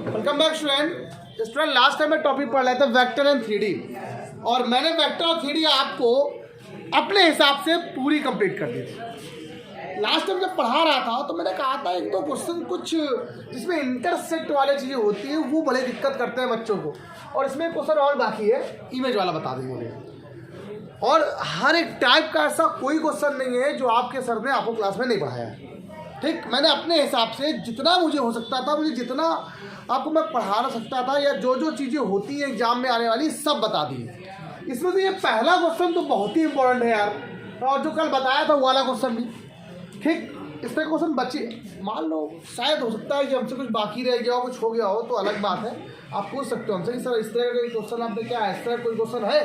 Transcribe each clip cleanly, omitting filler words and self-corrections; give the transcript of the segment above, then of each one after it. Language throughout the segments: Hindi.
Welcome back student. Last time मैं टॉपिक पढ़ रहा था वेक्टर एंड 3D, और मैंने वेक्टर और 3D आपको अपने हिसाब से पूरी कंप्लीट कर दी थी। लास्ट टाइम जब पढ़ा रहा था तो मैंने कहा था एक दो क्वेश्चन कुछ जिसमें इंटरसेक्ट वाले चीज़ें होती हैं वो बड़े दिक्कत करते हैं बच्चों को, और इसमें एक क्वेश्चन और बाकी है, इमेज वाला बता देंगे मुझे। और हर एक टाइप का ऐसा कोई क्वेश्चन नहीं है जो आपके सर ने आपको क्लास में नहीं पढ़ाया है। ठीक, मैंने अपने हिसाब से जितना मुझे हो सकता था, मुझे जितना आपको मैं पढ़ा सकता था, या जो जो चीज़ें होती हैं एग्जाम में आने वाली सब बता दी। इसमें से ये पहला क्वेश्चन तो बहुत ही इंपॉर्टेंट है यार, और जो कल बताया था वो वाला क्वेश्चन भी। ठीक, इसमें क्वेश्चन बचे, मान लो शायद हो सकता है कि हमसे कुछ बाकी रह गया हो, कुछ हो गया हो तो अलग बात है, आप पूछ सकते हो हमसे कि सर इस तरह का क्वेश्चन आपने क्या इस तरह कोई क्वेश्चन है,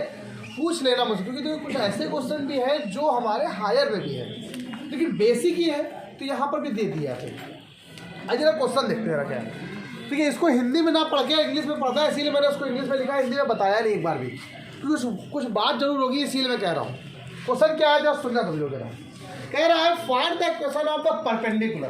पूछ लेना मुझसे, क्योंकि तो कुछ ऐसे क्वेश्चन भी हैं जो हमारे हायर में भी है लेकिन बेसिक ही है, तो यहाँ पर भी दे दिया है। आज जरा क्वेश्चन देखते हैं क्या है। ठीक है, इसको हिंदी में ना पढ़ के इंग्लिश में पढ़ता है, इसीलिए मैंने उसको इंग्लिश में लिखा, हिंदी में बताया नहीं एक बार भी, क्योंकि कुछ बात जरूर होगी, इसीलिए मैं कह रहा हूँ। क्वेश्चन क्या है जब सुनना समझो जरा। कह रहा है find the question of the perpendicular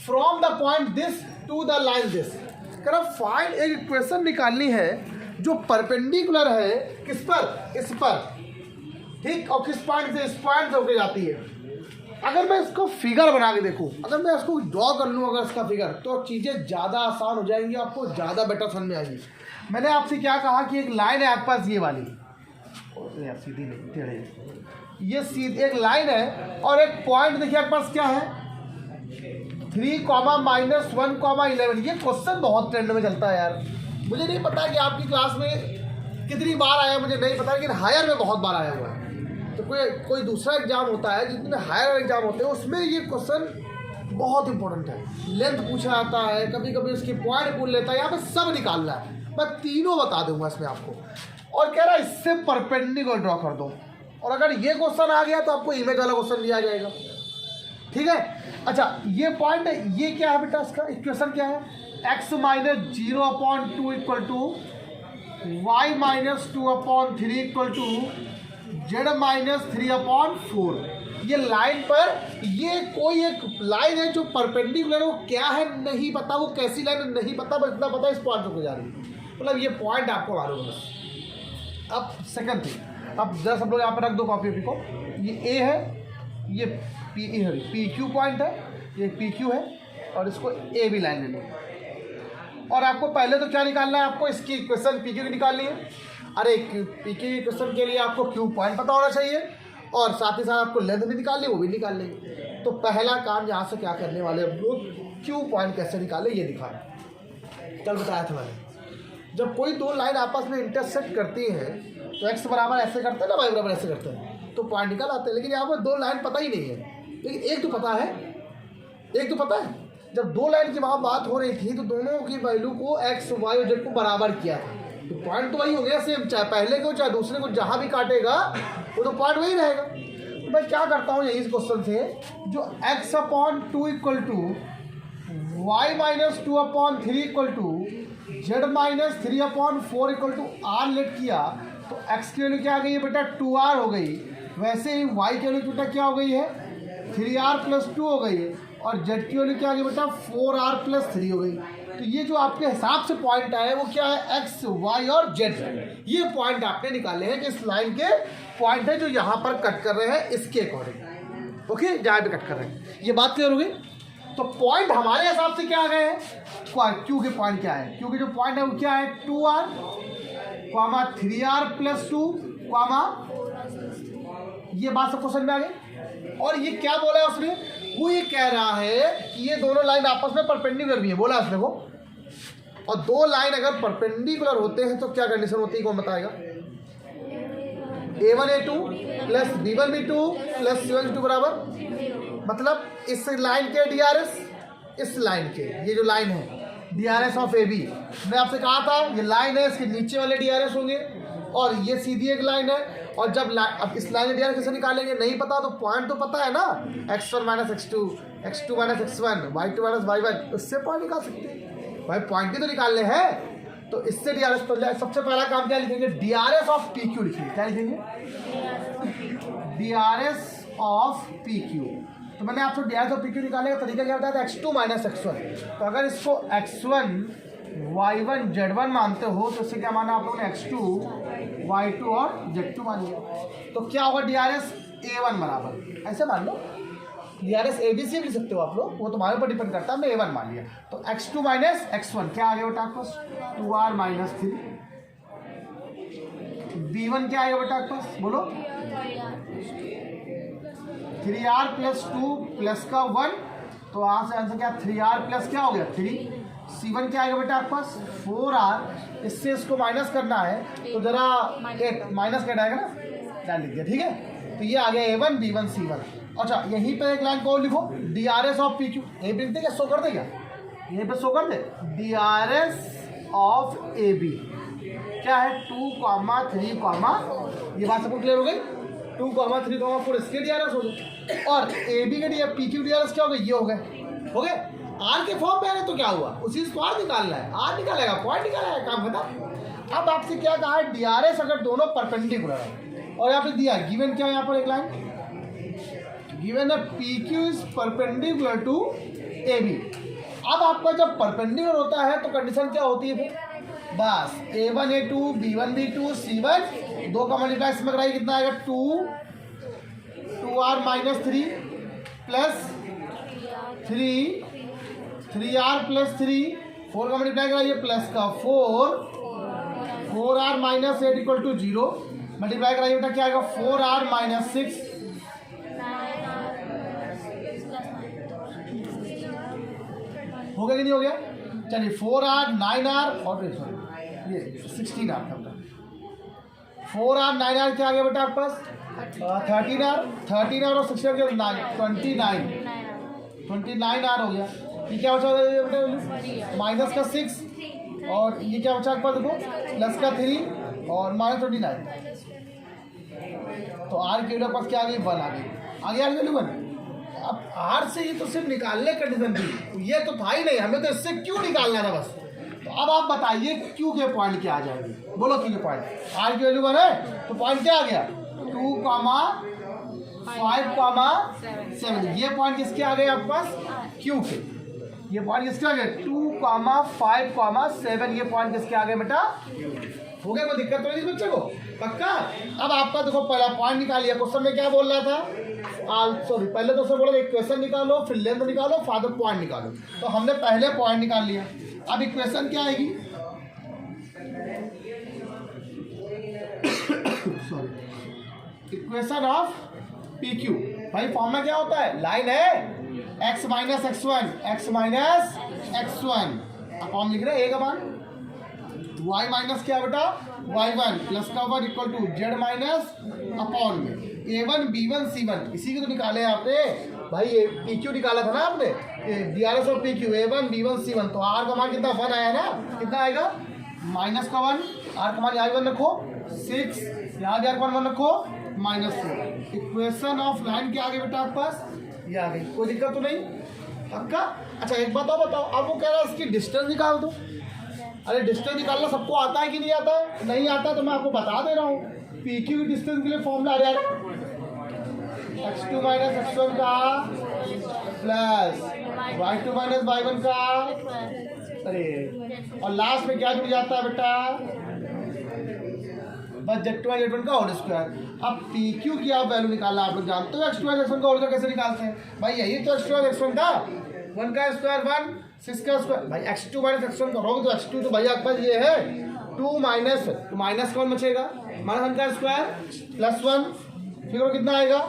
from the point this to the line this. कह रहा फाइंड, एक इक्वेशन निकालनी है जो परपेंडिकुलर है किस पर, इस पर। ठीक, और किस पॉइंट से इस पॉइंट से होकर जाती है। अगर मैं इसको फिगर बना के देखूं, अगर मैं इसको ड्रॉ कर लूँ अगर इसका फिगर, तो चीज़ें ज़्यादा आसान हो जाएंगी, आपको ज़्यादा बेटर समझ में आएगी। मैंने आपसे क्या कहा कि एक लाइन है आपके पास ये वाली, सीधी नहीं टेढ़े, ये सीधी एक लाइन है, और एक पॉइंट देखिए आपके पास क्या है 3,-1,11। ये क्वेश्चन बहुत ट्रेंड में चलता है यार, मुझे नहीं पता कि आपकी क्लास में कितनी बार आया, मुझे नहीं पता, लेकिन हायर में बहुत बार आया हुआ है। तो कोई दूसरा एग्जाम होता है जितने हायर एग्जाम होते हैं उसमें ये क्वेश्चन बहुत इंपॉर्टेंट है। लेंथ पूछा जाता है, कभी कभी उसकी पॉइंट पूछ लेता है, यहाँ पे सब निकालना है। मैं तीनों बता दूंगा इसमें आपको, और कह रहा है इससे परपेंडिकुलर ड्रॉ कर दो, और अगर ये क्वेश्चन आ गया तो आपको इमेज वाला क्वेश्चन दिया जाएगा। ठीक है, अच्छा ये पॉइंट है, ये क्या है बेटा, इसका इक्वेशन क्या है, x - 0/2 equal to y - 2/3 equal to z - 3/4। ये लाइन पर, ये कोई एक लाइन है जो परपेंडिकुलर है, वो क्या है नहीं पता, वो कैसी लाइन है नहीं पता, बस इतना पता है इस पॉइंट को जा रही है, मतलब ये पॉइंट आपको मालूम है। अब सेकंड थिंग, अब जरा सब लोग यहाँ पर रख दो कॉपी को, ये ए है, ये पी क्यू पॉइंट है, ये पी क्यू है, और इसको ए भी लाइन ले लो। और आपको पहले तो क्या निकालना है, आपको इसकी इक्वेशन पी क्यू की निकालनी है। अरे पी क्यू की क्वेश्चन के लिए आपको क्यू पॉइंट पता होना चाहिए, और साथ ही साथ आपको लेंथ भी निकालनी, वो भी निकाल लेंगे। तो पहला काम यहाँ से क्या करने वाले हम लोग, क्यू पॉइंट कैसे निकाले ये दिखाना। कल बताया था मैंने, जब कोई दो लाइन आपस में इंटरसेक्ट करती हैं तो एक्स बराबर ऐसे करते हैं ना, वाई बराबर ऐसे करते हैं, तो पॉइंट निकाल आते हैं। लेकिन यहाँ पर दो लाइन पता ही नहीं है, लेकिन एक तो पता है, एक तो पता है। जब दो लाइन की वहाँ बात हो रही थी तो दोनों की वैल्यू को एक्स वाई और जेड को बराबर किया था, तो पॉइंट तो वही हो गया सेम, चाहे पहले को चाहे दूसरे को जहाँ भी काटेगा वो तो पॉइंट वही रहेगा। तो मैं क्या करता हूँ यही इस क्वेश्चन से, जो x/2 equal to y - 2/3 equal to z - 3/4 equal to r let किया, तो x की वैल्यू क्या आ गई है बेटा 2r हो गई। वैसे ही y की वैल्यू बेटा क्या हो गई है 3r + 2 हो गई है, और z की वैल्यू क्या आ गई बेटा 4r + 3 हो गई। तो ये जो आपके हिसाब से पॉइंट आए वो क्या है, एक्स वाई और जेड, ये पॉइंट आपने निकाले हैं कि इस लाइन के पॉइंट है जो यहाँ पर कट कर रहे हैं इसके अकॉर्डिंग। ओके, जहाँ पे कट कर रहे हैं, ये बात क्लियर हो गई। तो पॉइंट हमारे हिसाब से क्या आ गए हैं, क्यू के पॉइंट क्या है, क्यू के जो पॉइंट है वो क्या है 2r, 3r + 2, ये बात सबको समझ में आ गई। और ये क्या बोला है उसने, वो ये कह रहा है कि ये दोनों लाइन आपस में परपेंडिकुलर भी है, बोला उसने वो। और दो लाइन अगर परपेंडिकुलर होते हैं तो क्या कंडीशन होती है, कौन बताएगा, a1a2 + b1b2 + c1c2 बराबर, मतलब इस लाइन के DRS, इस लाइन के, ये जो लाइन है DRS ऑफ AB, मैं आपसे कहा था ये लाइन है, इसके नीचे वाले DRS होंगे, और ये सीधी एक लाइन है। और जब अब इस लाइन में DRS कैसे निकालेंगे नहीं पता, तो पॉइंट तो पता है ना, x1 - x2, x2 - x1, y2 - y1, उससे पॉइंट निकाल सकते हैं भाई, पॉइंट ही तो निकालने हैं। तो इससे DRS तो सबसे पहला काम क्या लिखेंगे, DRS ऑफ PQ लिखेंगे। क्या लिखेंगे, DRS ऑफ PQ। तो मैंने आपको डी आर एस और पी क्यू निकालने का तरीका क्या बताया था, x2 माइनस x1। तो अगर इसको x1 y1 z1 मानते हो तो इससे क्या माना आप लोगों ने, x2 y2 और z2 मान लिया। तो क्या होगा, डी आर एस a1 बराबर, ऐसे मान लो, डी आर एस ABC भी लिख सकते हो आप लोग, वो तुम्हारे ऊपर डिपेंड करता है, हमने a1 मान लिया। तो x2 माइनस x1 क्या आ गया बेटा आपके पास, 2r माइनस 3, b1 क्या आएगा बेटा आपके पास, बोलो, 3r प्लस 2 प्लस का 1, तो यहाँ से आंसर क्या, 3r प्लस क्या हो गया 3, c1 क्या आएगा बेटा आपके पास 4r, इससे इसको माइनस करना है तो जरा 8 माइनस कैट आएगा ना, डाल लीजिए, ठीक है। तो ये आ गया a1 b1 c1। अच्छा यहीं पे एक लाइन को लिखो, D R S of P Q, यहीं पे लिखते क्या, शो कर दे क्या, यहीं पे शो कर दे, D R S of A B क्या है 2, 3, ये बात सबको क्लियर हो गई, 2, 3, 4 इसके डी आर एस हो गए, और ए बी के P Q D R S क्या हो गए, ये हो गए, आर के फॉर्म में आ रहे तो क्या हुआ, उसी से आर निकालना है, आर निकालेगा, पॉइंट निकालेगा, काम खत्म। अब आपसे क्या कहा है, डी आर एस अगर दोनों परपेंडिकुलर है, और यहाँ पे दिया गिवन क्या है, यहाँ पर एक लाइन गिवन है, P Q is perpendicular to A B. अब आपका जब परपेंडिकुलर होता है तो कंडीशन क्या होती है फिर, बस a1 a2 b1 b2 c1 दो का मल्टीप्लाई इसमें कराइए, कितना आएगा 2r minus 3 plus 3r plus 3, 4 का मल्टीप्लाई कराइए प्लस का 4r minus 8 equal to 0, multiply कराइए बेटा क्या आएगा 4r माइनस 6, हो गया कि नहीं हो गया, चलिए 4r 9r और ये 16r था, 4r 9r क्या आ गया बेटा आपके पास 13r और 16r 29r हो गया। ये क्या बचा बेटा, माइनस का 6 और ये क्या बचा आपके पास, देखो प्लस का 3 और माइनस 29, तो r के पास क्या आ गई 1 आ गई, आगे वैल्यू 1। अब आर से ये तो सिर्फ निकालने कंडीशन थी, ये तो था ही नहीं, हमें तो इससे क्यों निकालना था बस। तो अब आप बताइए क्यू के पॉइंट क्या आ जाएंगे, बोलो क्यू के पॉइंट, आर की वैल्यू 1 है तो पॉइंट क्या आ गया 2, 5, 7, ये पॉइंट किसके आ गए आपके पास, क्यू के, ये पॉइंट किसके आ गए 2, 5, 7, ये पॉइंट किसके आ गए बेटा, हो गया, कोई दिक्कत तो नहीं इस बच्चे को, पक्का। अब आपका देखो पहला पॉइंट निकाल लिया, क्वेश्चन में क्या बोल रहा था, सॉरी पहले तो उसने बोला इक्वेशन निकालो, फिर लेंथ निकालो, फादर पॉइंट निकालो, तो हमने पहले पॉइंट निकाल लिया। अब इक्वेशन क्या आएगी, sorry equation of P Q, भाई फॉर्म में क्या होता है, लाइन है x माइनस x1 फॉर्म लिख रहे हैं, a का मान y माइनस क्या बेटा y1 प्लस का 1 equal to z minus upon में a1 b1 c1, इसी को तो निकाले आपने भाई, ये पी क्यू निकाला था ना आपने, डी आर एस और P Q a1 b1 c1, तो r का मान कितना 1 आया ना, कितना आएगा माइनस का 1, r का मान यहाँ 1 रखो 6, यहाँ भी r का मान रखो -4, इक्वेशन ऑफ लाइन क्या आ गई बेटा आपके पास, ये आ गई, कोई दिक्कत तो नहीं आपका। अच्छा एक बात और बताओ, अब वो कह रहा है इसकी डिस्टेंस निकाल दो, अरे डिस्टेंस निकालना सबको आता है कि नहीं आता है, नहीं आता तो मैं आपको बता दे रहा हूँ, पी क्यू की डिस्टेंस के लिए फॉर्मूला आ जाएगा x2 माइनस x1 का प्लस y2 माइनस y1 का, अरे और लास्ट में क्या जुड़ जाता है बेटा, बस z2 माइनस z1 का होल स्क्वायर। अब पी क्यू की आप वैल्यू निकालना, आप लोग जानते हो x2 माइनस x1 का होल कैसे निकालते हैं भाई, यही तो x2 माइनस x1 का 1 का स्क्वायर 1, 6 का स्क्वायर, भाई x2 माइनस x1 करोगे तो x2 तो भाई आपके पास ये है 2 माइनस, तो माइनस का 1 बचेगा, माइनस 1 का स्क्वायर प्लस 1, फिर वो कितना आएगा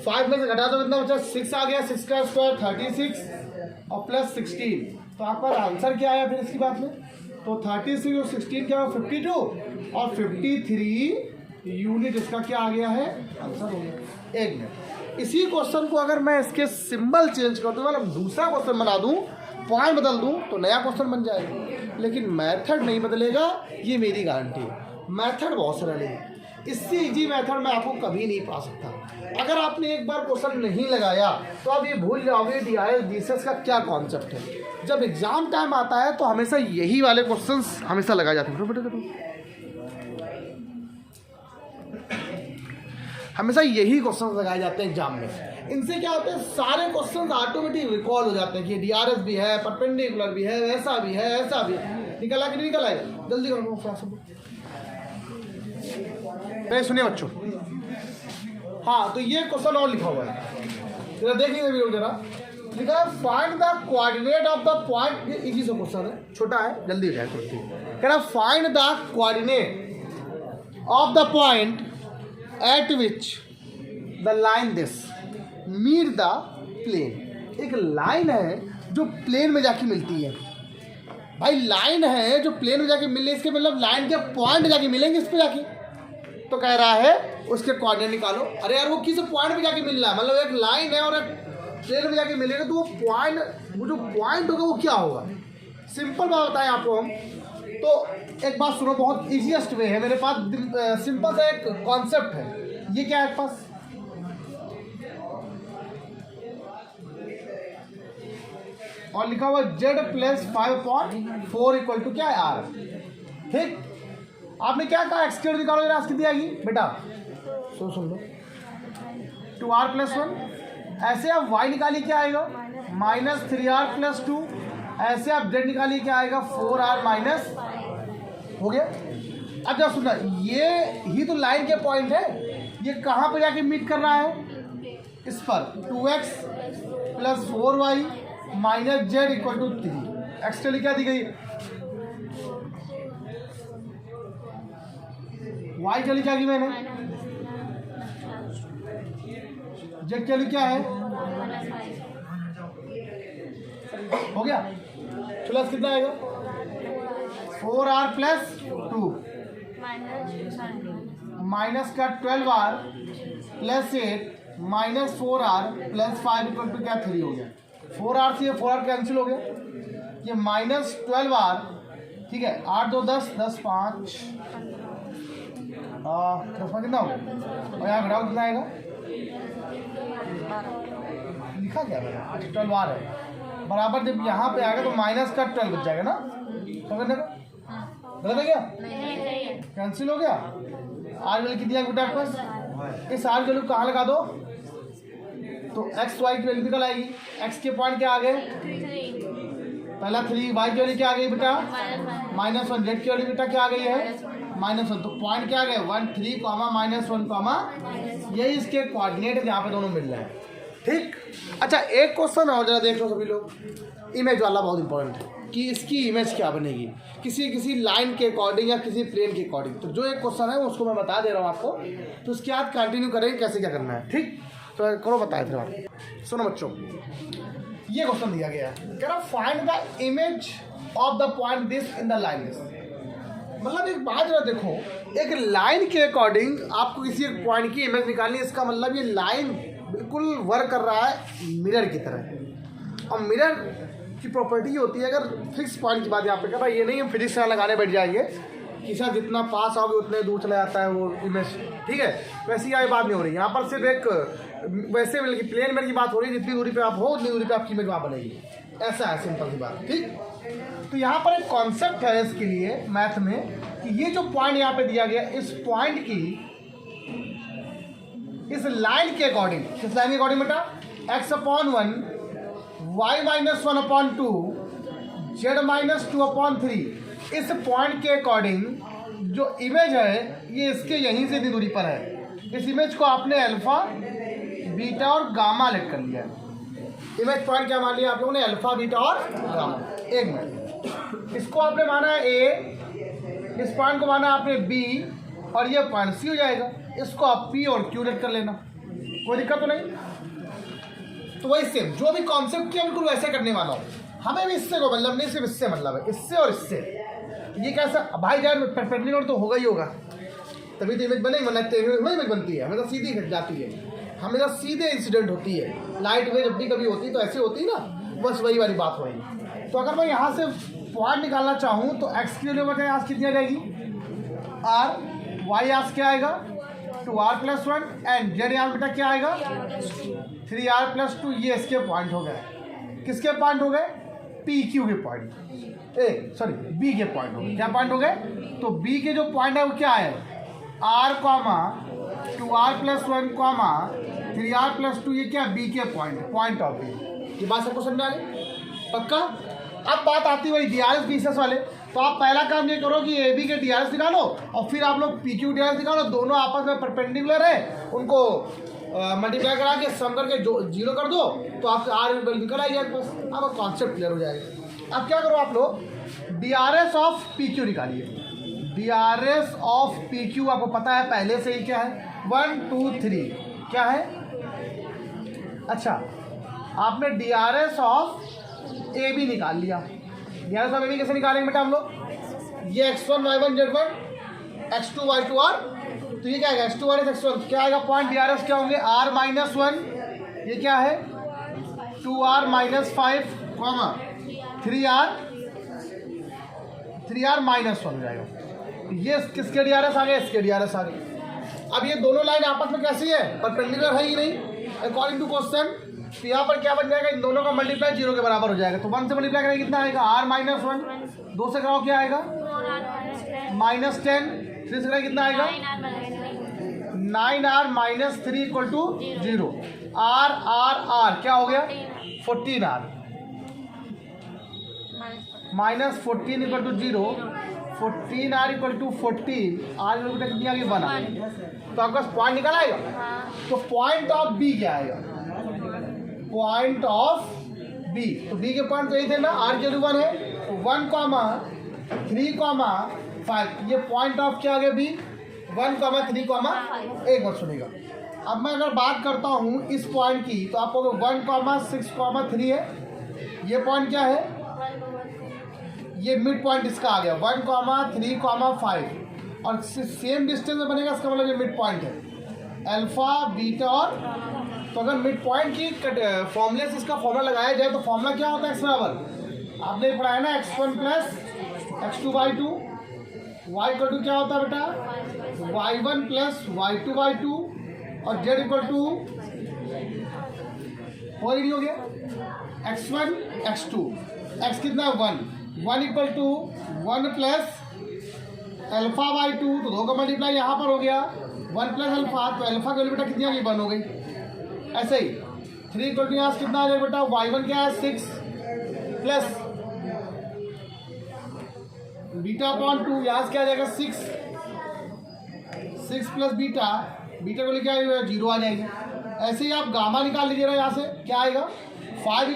5 में से घटा दो कितना बचा 6 आ गया, 6 का स्क्वायर 36 और प्लस 16, तो आपका आंसर क्या आया फिर इसकी बात में, तो 36 और 16 क्या हुआ 52 और 53 यूनिट इसका क्या आ गया है, आंसर हो गया। एक मिनट, इसी क्वेश्चन को अगर मैं इसके सिंबल चेंज कर दूँ, मतलब दूसरा क्वेश्चन बना दूँ, पॉइंट बदल दूँ तो नया क्वेश्चन बन जाएगा, लेकिन मेथड नहीं बदलेगा, ये मेरी गारंटी है। मेथड बहुत सरल है, इससे इजी मेथड मैं आपको कभी नहीं पा सकता। अगर आपने एक बार क्वेश्चन नहीं लगाया तो आप ये भूल जाओगे DIS DCS का क्या कॉन्सेप्ट है। जब एग्जाम टाइम आता है तो हमेशा यही वाले क्वेश्चंस हमेशा लगाए जाते हैं। हमेशा यही क्वेश्चन लगाए जाते हैं एग्जाम में। इनसे क्या होता है, सारे क्वेश्चन ऑटोमेटिक रिकॉल हो जाते हैं कि DRS भी है, परपेंडिकुलर भी है, ऐसा भी है, ऐसा भी है। निकला कि नहीं निकल आएगा? जल्दी करो सुनिए बच्चों। हाँ, तो ये क्वेश्चन और लिखा हुआ है, जरा देख लीजिए वीडियो जरा। लिखा है find the coordinate of the point. ये इजी सा क्वेश्चन है, छोटा है, जल्दी हो जाए। कह रहा find the coordinate of the point at which the line this meet the plane. एक लाइन है जो प्लेन में जाके मिलती है। भाई लाइन है जो प्लेन में जाके मिल रही है, इसके मतलब लाइन के पॉइंट जाके मिलेंगे इस पे जाके। तो कह रहा है उसके कोऑर्डिनेट निकालो। अरे यार वो किस पॉइंट पे जाके मिल रहा है, मतलब एक लाइन है और एक प्लेन में जाके मिलेगा, तो वो पॉइंट, वो जो पॉइंट होगा वो क्या होगा? सिंपल बात बताएं आपको हम। तो एक बात सुनो, बहुत इजीएस्ट वे है मेरे पास, सिंपल सा एक कॉन्सेप्ट है। ये क्या है पास, और लिखा हुआ Z + 5/4 इक्वल टू क्या है R। ठीक, आपने क्या कहा, x की निकालो जरा, कितनी आएगी बेटा? सुन लो, 2R + 1। ऐसे आप y निकालिए, क्या आएगा? -3R + 2। ऐसे आप z निकालिए, क्या आएगा? 4R - हो गया। अब जब सुनना, ये ही तो लाइन के पॉइंट है। ये कहाँ पे जाके मीट कर रहा है? इस पर 2x + 4y - z = 3। एक्स के लिए क्या दी गई? y के लिए क्या की मैंने? z के लिए क्या है? हो गया। प्लस कितना आएगा? 4R + 2 माइनस का 12R + 8 -4R + 5 = क्या? 3 हो गया। 4R से 4R कैंसिल हो गया। ये -12R, ठीक है, 8 2 10 10 5 10 कितना हो गया? और यहाँ घटाओ कितना आएगा? लिखा क्या मैंने? अच्छा 12R है, बराबर जब यहाँ पे आएगा तो माइनस का 12 बच जाएगा ना? तो करने का गलत है क्या? कैंसिल हो गया। आर वैल्यू कितनी है बेटा आपके पास? इस आर वैल्यू कहाँ लगा दो तो एक्स वाई की वैल्यू निकल आएगी। एक्स के पॉइंट क्या आ गए? पहला 3, वाई की वैल्यू क्या आ गई बेटा? -1, जेड की वैल्यू बेटा क्या आ गई है? -1। तो पॉइंट क्या आ गए? 1 3, -1, यही इसके कोऑर्डिनेट है जहाँ पे दोनों मिल रहे हैं। ठीक, अच्छा एक क्वेश्चन और जरा देख लो सभी लोग। इमेज वाला बहुत इंपॉर्टेंट है कि इसकी इमेज क्या बनेगी किसी लाइन के अकॉर्डिंग या किसी प्लेन के अकॉर्डिंग। तो जो एक क्वेश्चन है उसको मैं बता दे रहा हूँ आपको, तो उसके बाद कंटिन्यू करेंगे कैसे क्या करना है। ठीक, तो करो बताए फिर आप। सुनो बच्चों, ये क्वेश्चन दिया गया है, कह रहा find the image of the point this in the line this. मतलब एक बात जरा देखो, एक लाइन के अकॉर्डिंग आपको किसी एक पॉइंट की इमेज निकालनी है। इसका मतलब ये लाइन बिल्कुल वर्क कर रहा है मिरर की तरह। और मिरर की प्रॉपर्टी होती है, अगर फिक्स पॉइंट की बात यहाँ पे कर रहा है, ये नहीं हम फिजिक्स से लगाने बैठ जाएंगे कि सर जितना पास आओगे उतने दूर चला जाता है वो इमेज। ठीक है, वैसी यहाँ बात नहीं हो रही, यहाँ पर सिर्फ एक वैसे बल्कि प्लेन में की बात हो रही है। जितनी दूरी पे आप हो उतनी दूरी पे आपकी इमेज वहाँ बनेगी, ऐसा है सिंपल सी बात। ठीक, तो यहाँ पर एक कॉन्सेप्ट है इसके लिए मैथ में कि ये जो पॉइंट यहाँ पे दिया गया, इस पॉइंट की इस लाइन के अकॉर्डिंग, किस लाइन के अकॉर्डिंग बेटा? x/1, y - 1/2, z - 2/3। इस पॉइंट के अकॉर्डिंग जो इमेज है ये इसके यहीं से इतनी दूरी पर है। इस इमेज को आपने अल्फा, बीटा और गामा लिख कर लिया। इमेज पॉइंट क्या मान लिया आप लोगों ने? अल्फा, बीटा और गामा। एक मिनट, इसको आपने माना है ए, इस पॉइंट को माना आपने बी, और ये पॉइंट सी हो जाएगा। इसको आप पी और क्यू रेट कर लेना, कोई दिक्कत तो नहीं। तो वही सेम जो भी कॉन्सेप्ट किया बिल्कुल वैसे करने वाला हूँ। हमें भी इससे को मतलब नहीं, सिर्फ इससे मतलब है, इससे और इससे। ये कैसा भाई जान परपेंडिकुलर तो होगा ही होगा, तभी तो इमेज बनेगी, वरना इमेज बनती है हमेशा सीधी घट जाती है, हमेशा सीधे इंसिडेंट होती है। लाइट वेव जब भी कभी होती है तो ऐसे होती है ना, बस वही वाली बात होगी। तो अगर मैं यहाँ से पॉइंट निकालना चाहूँ तो एक्स की वैल्यू बचा आज कितनी आ जाएगी? आर, वाई आज क्या आएगा? 2R + 1 एंड जेड यहाँ बेटा क्या आएगा? 3R + 2। ये इसके पॉइंट हो गए। किसके पॉइंट हो गए? पी क्यू के पॉइंट, बी के पॉइंट हो गए। क्या पॉइंट हो गए? तो बी के जो पॉइंट है वो क्या है? R, 2r+1 कॉमा 3r+2, ये क्या बी के पॉइंट ऑफ बी। ये बात सबको समझ में आ गई? पक्का? अब बात आती है वही डीआरएस बीएसएस वाले। तो आप पहला काम ये करो कि ए बी के डीआरएस निकालो और फिर आप लोग पी क्यू डीआरएस निकालो। दोनों आपस में परपेंडिकुलर है, उनको मल्टीप्लाई करा के सम करके जो 0 कर दो तो आपका आर वैल्यू निकल आएगी आपके पास। आपका कॉन्सेप्ट क्लियर हो जाएगा। अब क्या करो आप लोग, डीआरएस ऑफ पी क्यू निकालिए। डीआरएस ऑफ पी क्यू आपको पता है पहले से ही क्या है, 1 2 3 क्या है। अच्छा, आपने डीआरएस ऑफ ए बी निकाल लिया। डीआरएस ऑफ ए बी कैसे निकालेंगे बेटा हम लोग, ये x1 y1 z1 x2 y2 r, तो ये क्या आएगा x2 y x1 क्या आएगा, पॉइंट डीआरएस क्या होंगे r-1, ये क्या है 2r-5 कॉमा 3r-1 हो जाएगा। ये किसके डीआरएस आ गए, इसके डीआरएस आ गए। अब ये दोनों लाइन आपस में कैसी है, परपेंडिकुलर है ही नहीं अकॉर्डिंग टू क्वेश्चन। तो यहाँ पर क्या बन जाएगा, इन दोनों का मल्टीप्लाई 0 के बराबर हो जाएगा। तो 1 से मल्टीप्लाई करेंगे कितना आएगा r-1, 2 से कराओ क्या आएगा -10, 3 से कराओ कितना आएगा 9r-3 = 0। r क्या हो गया 14r, -14 = 0, 14r = 14, r कितनी आ गई 1। तो आपका पॉइंट निकल आएगा। तो पॉइंट ऑफ बी क्या आएगा, पॉइंट ऑफ बी, तो बी के पॉइंट तो यही थे ना, आर की 1 है, तो 1, 3, 5, ये पॉइंट ऑफ क्या आ गया बी, 1, 3, 5। एक बार सुनेगा। अब मैं अगर बात करता हूँ इस पॉइंट की, तो आपको 1, 6, 3 है, ये पॉइंट क्या है, ये मिड पॉइंट इसका आ गया 1, 3, 5, और सेम डिस्टेंस में बनेगा, इसका मतलब ये मिड पॉइंट है अल्फा बीटा और। तो अगर मिड पॉइंट की फॉर्मूले से इसका फॉर्मूला लगाया जाए तो फॉर्मूला क्या होता है, x बराबर आपने पढ़ा है ना, x1 + x2/2, y = क्या होता है बेटा y1 + y2/2, और z = और नहीं हो गया x1 x2, x कितना है 1 = 1 + अल्फा/2, तो 2 का मल्टीप्लाई यहाँ पर हो गया 1 + अल्फा, तो अल्फा की वैल्यू बेटा कितनी आ गई 1 हो गई। ऐसे ही 3 = यहाँ कितना आ जाएगा बेटा, y1 क्या है 6 प्लस बीटा/2, यहाँ से क्या आ जाएगा 6 प्लस बीटा को लेके आएगा 0 आ जाएगी। ऐसे ही आप गामा निकाल लीजिएगा, यहाँ से क्या आएगा 5 =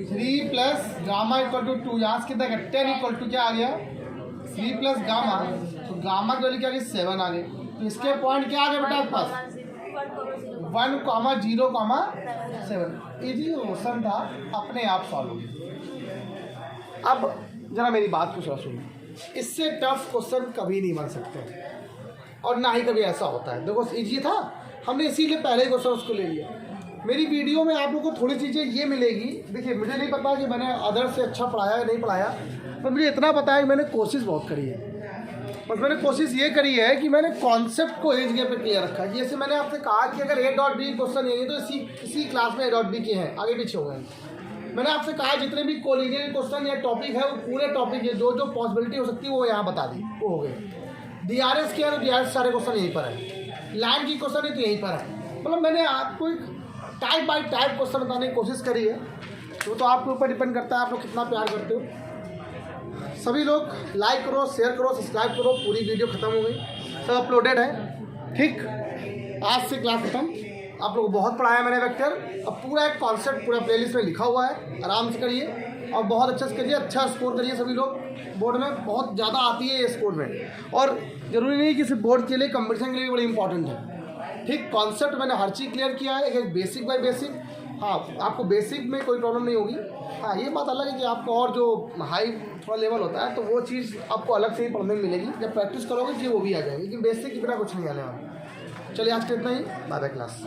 3 प्लस गामा = 2, यहाँ से कितना 10 = क्या आ गया 3 प्लस गामा, तो गामा की वैल्यू क्या आ गई 7 आ गई। तो इसके पॉइंट क्या आ गया बेटा आपके पास 1, 0, 7। इजी क्वेश्चन था, अपने आप सॉल्व हो गया। अब जरा मेरी बात को सुनो, इससे टफ क्वेश्चन कभी नहीं बन सकते और ना ही कभी ऐसा होता है। देखो इजी था, हमने इसीलिए पहले ही क्वेश्चन उसको ले लिया। मेरी वीडियो में आप लोगों को थोड़ी चीज़ें ये मिलेगी। देखिए मुझे नहीं पता कि मैंने अदर से अच्छा पढ़ाया या नहीं पढ़ाया, पर मुझे इतना पता है कि मैंने कोशिश बहुत करी है। बस मैंने कोशिश ये करी है कि मैंने कॉन्सेप्ट को एक जगह पे क्लियर रखा है। जैसे मैंने आपसे कहा कि अगर A.B क्वेश्चन नहीं है तो इसी क्लास में A.B के हैं, आगे पीछे हो गए। मैंने आपसे कहा जितने भी कोलिनियर क्वेश्चन या टॉपिक है वो पूरे टॉपिक है, जो पॉसिबिलिटी हो सकती है वो यहाँ बता दी, वो हो गए। डीआरएस के है तो डीआरएस सारे क्वेश्चन यहीं पर है, लाइन की क्वेश्चन है तो यहीं पर है। मतलब मैंने आपको एक टाइप बाई टाइप क्वेश्चन बताने की कोशिश करी है। तो आपके ऊपर डिपेंड करता है आप लोग कितना प्यार करते हो। सभी लोग लाइक करो, शेयर करो, सब्सक्राइब करो। पूरी वीडियो खत्म हो गई, सब अपलोडेड है। ठीक, आज से क्लास खत्म। आप लोग को बहुत पढ़ाया मैंने वेक्टर। अब पूरा एक कॉन्सेप्ट पूरा प्लेलिस्ट में लिखा हुआ है, आराम से करिए और बहुत अच्छे से करिए, अच्छा स्कोर करिए। सभी लोग बोर्ड में बहुत ज़्यादा आती है ये स्कोर में, और ज़रूरी नहीं कि सिर्फ बोर्ड के लिए, कंपटीशन के लिए भी बड़ी इंपॉर्टेंट है। ठीक, कॉन्सेप्ट मैंने हर चीज़ क्लियर किया है, एक बेसिक बाय बेसिक। हाँ, आपको बेसिक में कोई प्रॉब्लम नहीं होगी। हाँ, ये बात अलग है कि आपको और जो हाई थोड़ा लेवल होता है तो वो चीज़ आपको अलग से ही पढ़ने में मिलेगी। जब प्रैक्टिस करोगे कि वो भी आ जाएगी, लेकिन बेसिक की बिना कुछ नहीं आने वाला। चलिए आज के इतना ही, बाय बाय क्लास।